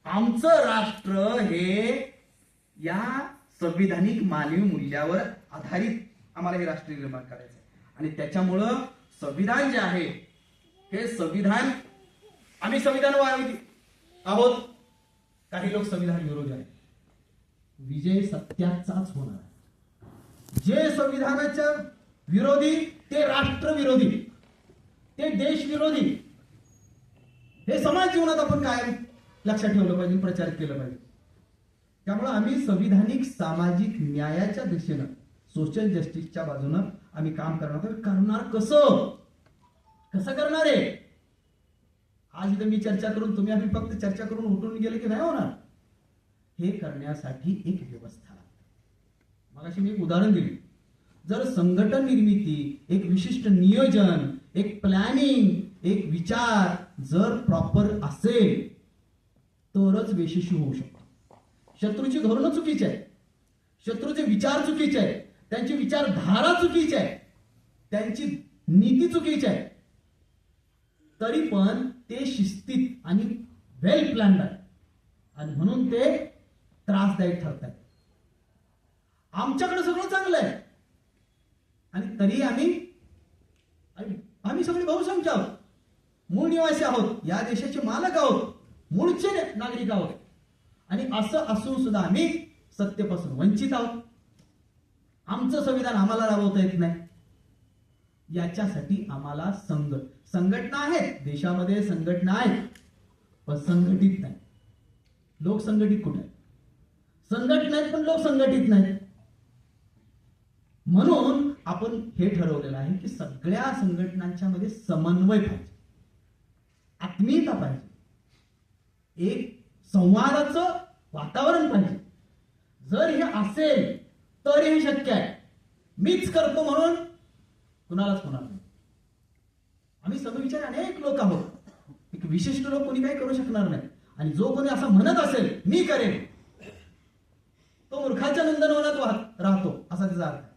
आमचं राष्ट्र हे या संविधानिक मानवी मूल्यावर आधारित आम्हाला हे राष्ट्र निर्माण करायचं आहे. आणि त्याच्यामुळं संविधान जे आहे हे संविधान, आम्ही संविधानवादी आहोत, काही लोक संविधान विरोधी आहेत. विजय सत्याचाच होणार आहे. जे संविधानाच्या विरोधी ते राष्ट्रविरोधी, ते देशविरोधी, हे समाज जीवनात आपण कायम लक्षात ठेवलं पाहिजे, प्रचार केलं पाहिजे. त्यामुळे आम्ही संविधानिक सामाजिक न्यायाच्या दिशेनं, सोशल जस्टिसच्या बाजूनं आम्ही काम करणार. कसं करणार आहे? आज इथं मी चर्चा करून, तुम्ही आम्ही फक्त चर्चा करून उठून गेले की नाही होणार. हे करण्यासाठी एक व्यवस्था लागते. मगाशी मी एक उदाहरण दिले. जर संघटन निर्मिती, एक विशिष्ट नियोजन, एक प्लॅनिंग, एक विचार जर प्रॉपर असेल तरच यशस्वी होऊ शकतो. शत्रूची धोरणं चुकीची आहे, शत्रूचे विचार चुकीचे आहे, त्यांची विचारधारा चुकीची आहे, त्यांची नीती चुकीची आहे, तरी पण ते शिस्तीत आणि वेल प्लॅन्ड आहे आणि म्हणून ते त्रासदायक ठरत आहेत. आमच्याकडे सगळं चांगलं आहे आणि तरी आम्ही सगळे बहुसंख्य आहोत, मूळ निवासी आहोत, या देशाचे मालक आहोत, मूळचे नागरिक आहोत आणि असं असून सुद्धा आम्ही सत्तेपासून वंचित आहोत. आमचं संविधान आम्हाला राबवता येत नाही. याच्यासाठी आम्हाला संघटना आहेत, देशामध्ये संघटना आहेत, पण संघटित नाही. लोक संघटित कुठे आहेत? संघटना आहेत पण लोक संघटित नाहीत. म्हणून आपण हे ठरवलेलं आहे की सगळ्या संघटनांच्या मध्ये समन्वय पाहिजे, आत्मीयता पाहिजे, एक संवादाचं वातावरण पाहिजे. जर हे असेल तर हे शक्य आहे. मीच करतो म्हणून कुणालाच होणार नाही. आम्ही समविचारी अनेक लोक आहोत, एक विशिष्ट लोक कोणी काही करू शकणार नाही. आणि जो कोणी असं म्हणत असेल मी करेन, तो मूर्खाच्या नंदनवनात राहतो असा त्याचा अर्थ आहे.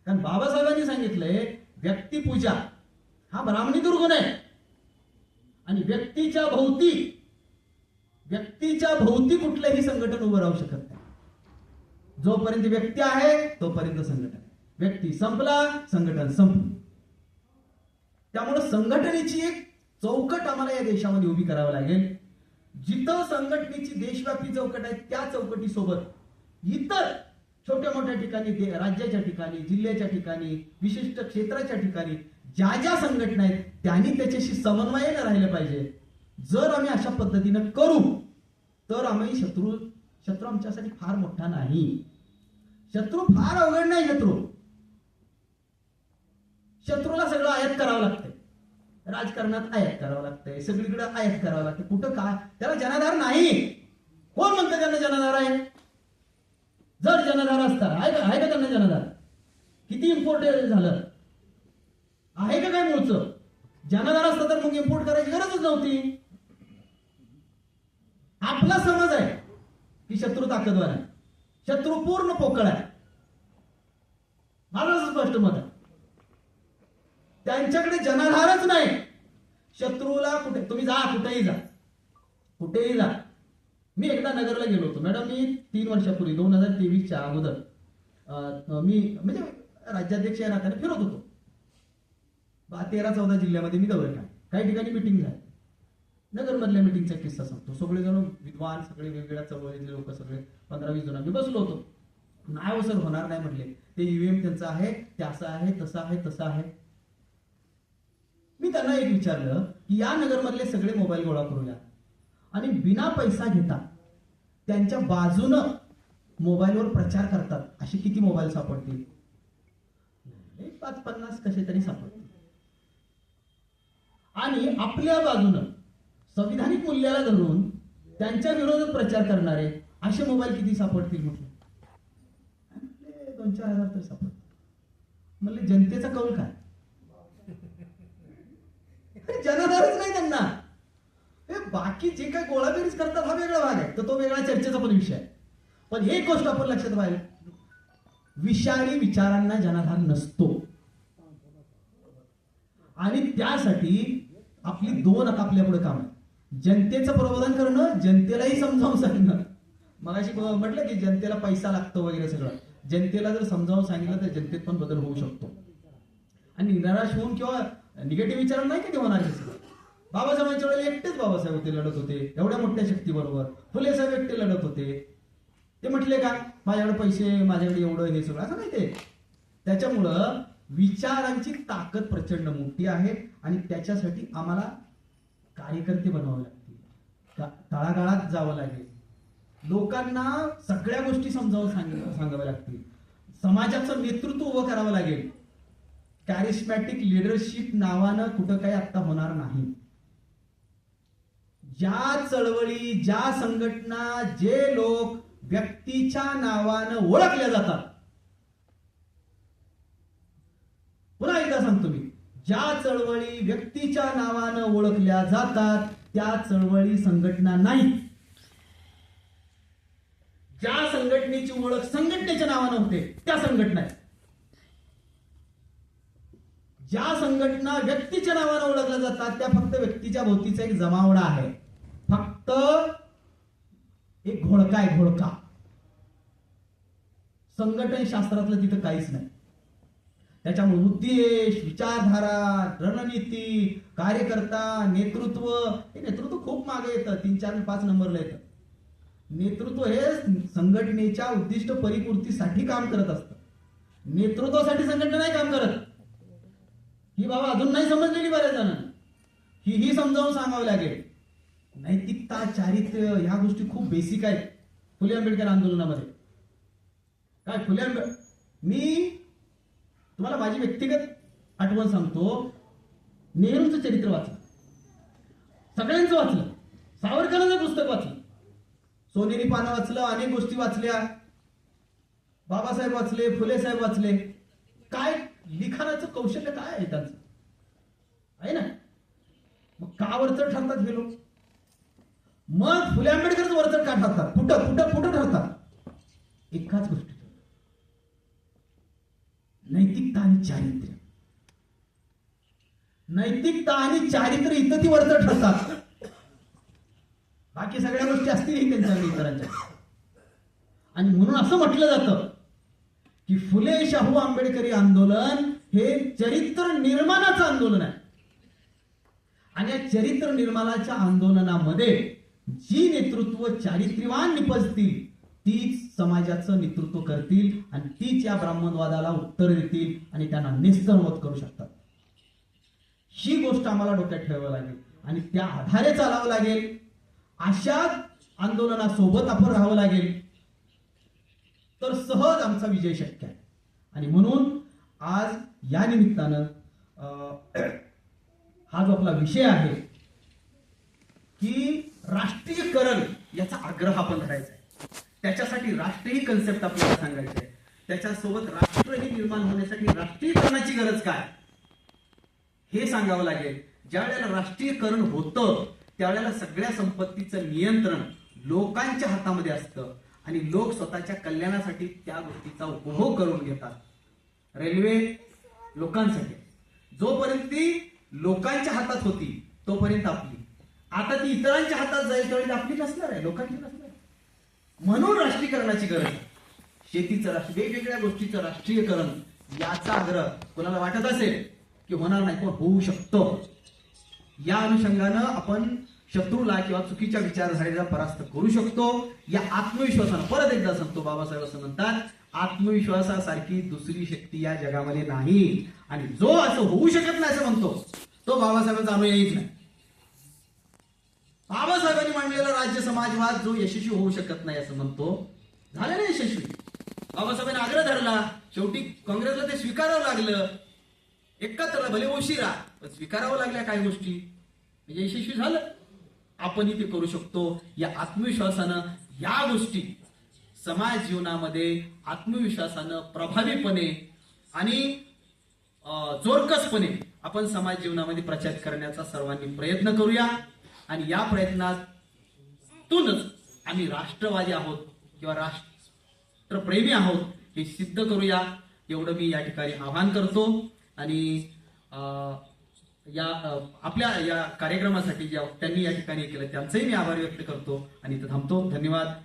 कारण बाबासाहेबांनी सांगितलंय व्यक्तिपूजा हा ब्राह्मणी दुर्गुण आहे आणि व्यक्तीच्या भोवती कुठलंही संघटन उभं राहू शकत नाही. जोपर्यंत व्यक्ती आहे तोपर्यंत संघटन, व्यक्ती संपला संघटन संपलं. त्यामुळे संघटनेची एक चौकट आम्हाला या देशामध्ये उभी करावी लागेल. जिथं संघटनेची देशव्यापी चौकट आहे त्या चौकटीसोबत इतर छोट्या मोठ्या ठिकाणी, राज्याच्या ठिकाणी, जिल्ह्याच्या ठिकाणी, विशिष्ट क्षेत्राच्या ठिकाणी ज्या ज्या संघटना आहेत त्यांनी त्याच्याशी समन्वयाने राहिलं पाहिजे. जर आम्ही अशा पद्धतीनं करू तर आम्ही शत्रू आमच्यासाठी फार मोठा नाही. शत्रू फार अवघड नाही. शत्रूला सगळं आयात करावं लागतंय, राजकारणात आयात करावं लागतंय, सगळीकडे आयात करावं लागतं. कुठं काय त्याला जनाधार नाही. कोण म्हणतं त्यांना जनाधार आहे? जर जनाधार असता आहे का त्यांना जनाधार? किती इम्पोर्ट झालं आहे का काय मूळचं? जनाधार असतं तर मग इम्पोर्ट करायची गरजच नव्हती. आपला समज आहे की शत्रू ताकदवार आहे, शत्रू पूर्ण पोकळ आहे. माझं स्पष्ट मत आहे. त्यांच्याकडे जनाधारच नाही. शत्रूला कुठे तुम्ही जा, कुठेही जा. मी एकदा नगरला गेलो होतो मॅडम. मी 3 वर्षापूर्वी 2023च्या अगोदर मी म्हणजे राज्याध्यक्ष या नात्याने फिरत होतो. 13-14 जिल्ह्यामध्ये मी दौरे केले. काही ठिकाणी मिटिंग झाली. नगरमधल्या मिटिंगचा किस्सा सांगतो. सगळेजण विद्वान, सगळे वेगवेगळ्या चळवळीतले लोक, सगळे 15-20 जण आम्ही बसलो होतो. नाही सर होणार नाही म्हटले. ते ईव्हीएम त्यांचं आहे, ते असं आहे, तसं आहे. मी त्यांना एक विचारलं की या नगरमधले सगळे मोबाईल गोळा करूया आणि बिना पैसा घेता त्यांच्या बाजूनं मोबाईलवर प्रचार करतात असे किती मोबाईल सापडतील? 5-50 कसे तरी सापडतील. आणि आपल्या बाजूनं संविधानिक मूल्याला धरून त्यांच्या विरोधात प्रचार करणारे असे मोबाईल किती सापडतील? म्हटलं 2-4 हजार तरी सापडतील. म्हणले जनतेचा कौल काय? जनाधारच नाही त्यांना. बाकी जे काय गोळाबेरीज करतात हा वेगळा भाग आहे, तर तो वेगळा चर्चेचा पण विषय आहे. पण एक गोष्ट आपण लक्षात पाहिजे, विषारी विचारांना जनाधार नसतो. आणि त्यासाठी आपली 2 आता आपल्या पुढे काम आहे. जनतेचं प्रबोधन करणं, जनतेलाही समजावून सांगणं. मगाशी म्हटलं की जनतेला पैसा लागतो वगैरे सगळं. जनतेला जर समजावून सांगितलं तर जनतेत पण बदल होऊ शकतो. आणि निराश होऊन किंवा निगेटिव्ह विचार नाही कधी होणार हे सगळं. बाबासाहेबांच्या वेळेला एकटेच बाबासाहेब होते, लढत होते एवढ्या मोठ्या शक्तीबरोबर. फुले साहेब एकटे लढत होते. ते म्हटले का माझ्याकडे पैसे, माझ्याकडे एवढं, हे सगळं असं नाही. ते त्याच्यामुळं विचारांची ताकद प्रचंड मोठी आहे आणि त्याच्यासाठी आम्हाला कार्यकर्ते बनावे लागतील, तळागाळात जावं लागेल, लोकांना सगळ्या गोष्टी समजावून सांगाव्या लागतील, समाजाचं नेतृत्व उभं करावं लागेल. कॅरिस्मॅटिक लिडरशिप नावानं कुठं काही आता होणार नाही. ज्या चळवळी, ज्या संघटना, जे लोक व्यक्तीच्या नावानं ओळखल्या जातात, पुन्हा एकदा सांगतो मी, ज्या चळवळी व्यक्तीच्या नावानं ओळखल्या जातात त्या चळवळी संघटना नाही. ज्या संघटनेची ओळख संघटनेच्या नावानं होते त्या संघटना आहेत. ज्या संघटना व्यक्तीच्या नावानं ओळखल्या जातात त्या फक्त व्यक्तीच्या भोवतीचा एक जमावडा आहे, फक्त एक घोळका आहे, घोळका. संघटन शास्त्रातलं तिथं काहीच नाही. त्याच्यामुळे उद्देश, विचारधारा, रणनीती, कार्यकर्ता, नेतृत्व, हे नेतृत्व खूप मागे येतं, 3, 4, 5 नंबरला येतं. नेतृत्व हे संघटनेच्या उद्दिष्ट परिपूर्तीसाठी काम करत असतं. नेतृत्वासाठी संघटना नाही काम करत. ही बाबा अजून नाही समजलेली बऱ्याच जणांना. ही समजावून सांगावं लागेल. नैतिकता, चारित्र्य ह्या गोष्टी खूप बेसिक आहेत फुले आंबेडकर आंदोलनामध्ये. काय फुले मी तुम्हाला माझी व्यक्तिगत आठवण सांगतो. नेहरूंचं चरित्र वाचलं, सगळ्यांचं वाचलं, सावरकरांचं पुस्तक वाचलं, सोनेरी पानं वाचलं, अनेक गोष्टी वाचल्या, बाबासाहेब वाचले, फुले साहेब वाचले. काय लिखाणाचं कौशल्य काय आहे त्यांचं, आहे ना. मग का वरचढ ठरतात हे लोक? मग फुले आंबेडकरच वरचढ का ठरतात? कुठं ठरतात? एकाच गोष्टी, नैतिकता आणि चारित्र्य. नैतिकता आणि चारित्र्य इथं ती वरचढ ठरतात. बाकी सगळ्या गोष्टी असतील त्यांच्या इतरांच्या. आणि म्हणून असं म्हटलं जातं की फुले शाहू आंबेडकरी आंदोलन हे चरित्र निर्माणाचं आंदोलन आहे. आणि या चरित्र निर्माणाच्या आंदोलनामध्ये जी नेतृत्व चारित्र्यवान निपजतील तीच समाजाचं नेतृत्व करतील आणि तीच या ब्राह्मणवादाला उत्तर देतील आणि त्यांना नेस्तरवत करू शकतात. ही गोष्ट आम्हाला डोक्यात ठेवावं लागेल आणि त्या आधारे चालावं लागेल. अशा आंदोलनासोबत आपण राहावं लागेल, तर सहज आमचा विजय शक्य आहे. आणि म्हणून आज या निमित्तानं हा जो आपला विषय आहे की राष्ट्रीयकरण, याचा आग्रह आपण करायचा आहे. त्याच्यासाठी राष्ट्रीय कन्सेप्ट आपल्याला सांगायची आहे. त्याच्यासोबत राष्ट्र हे निर्माण होण्यासाठी राष्ट्रीयकरणाची गरज काय हे सांगावं लागेल. ज्या वेळेला राष्ट्रीयकरण होतं त्यावेळेला सगळ्या संपत्तीचं नियंत्रण लोकांच्या हातामध्ये असतं आणि लोक स्वतःच्या कल्याणासाठी त्या गोष्टीचा उपभोग करून घेतात. रेल्वे लोकांसाठी, जोपर्यंत ती लोकांच्या हातात होती तोपर्यंत आपली. आता ती इतरांच्या हातात जाईल त्यावेळी आपली नसणार आहे, लोकांची नसणार आहे. म्हणून राष्ट्रीयकरणाची गरज आहे. शेतीचं वेगवेगळ्या गोष्टीचं राष्ट्रीयकरण, याचा आग्रह कोणाला वाटत असेल की होणार नाही, पण होऊ शकतो. या अनुषंगानं आपण शत्रूला किंवा चुकीच्या विचारधारेला परास्त करू शकतो. या आत्मविश्वासानं, परत एकदा सांगतो, बाबासाहेब असं म्हणतात, आत्मविश्वासासारखी दुसरी शक्ती या जगामध्ये नाही. आणि जो असं होऊ शकत नाही असं म्हणतो तो बाबासाहेबांचा अनुयायीच नाही. बाबासाहेबांनी मांडलेला राज्य समाजवाद जो यशस्वी होऊ शकत नाही असं म्हणतो, झालं नाही यशस्वी. बाबासाहेबांनी आग्रह धरला, शेवटी काँग्रेसला ते स्वीकारावं लागलं. एकत्र भले उशिरा पण स्वीकारावं लागल्या काही गोष्टी, म्हणजे यशस्वी झालं. आपणही ते करू शकतो. या आत्मविश्वासानं या गोष्टी समाज जीवनामध्ये आत्मविश्वासानं प्रभावीपणे आणि जोरकसपणे आपण समाज जीवनामध्ये प्रचार करण्याचा सर्वांनी प्रयत्न करूया. आणि या प्रयत्नातूनच आम्ही राष्ट्रवादी आहोत किंवा राष्ट्रप्रेमी आहोत हे सिद्ध करूया, एवढं मी या ठिकाणी आवाहन करतो. आणि आपल्या या कार्यक्रमासाठी ज्या त्यांनी या ठिकाणी केलं त्यांचंही मी आभार व्यक्त करतो आणि इथं थांबतो. धन्यवाद.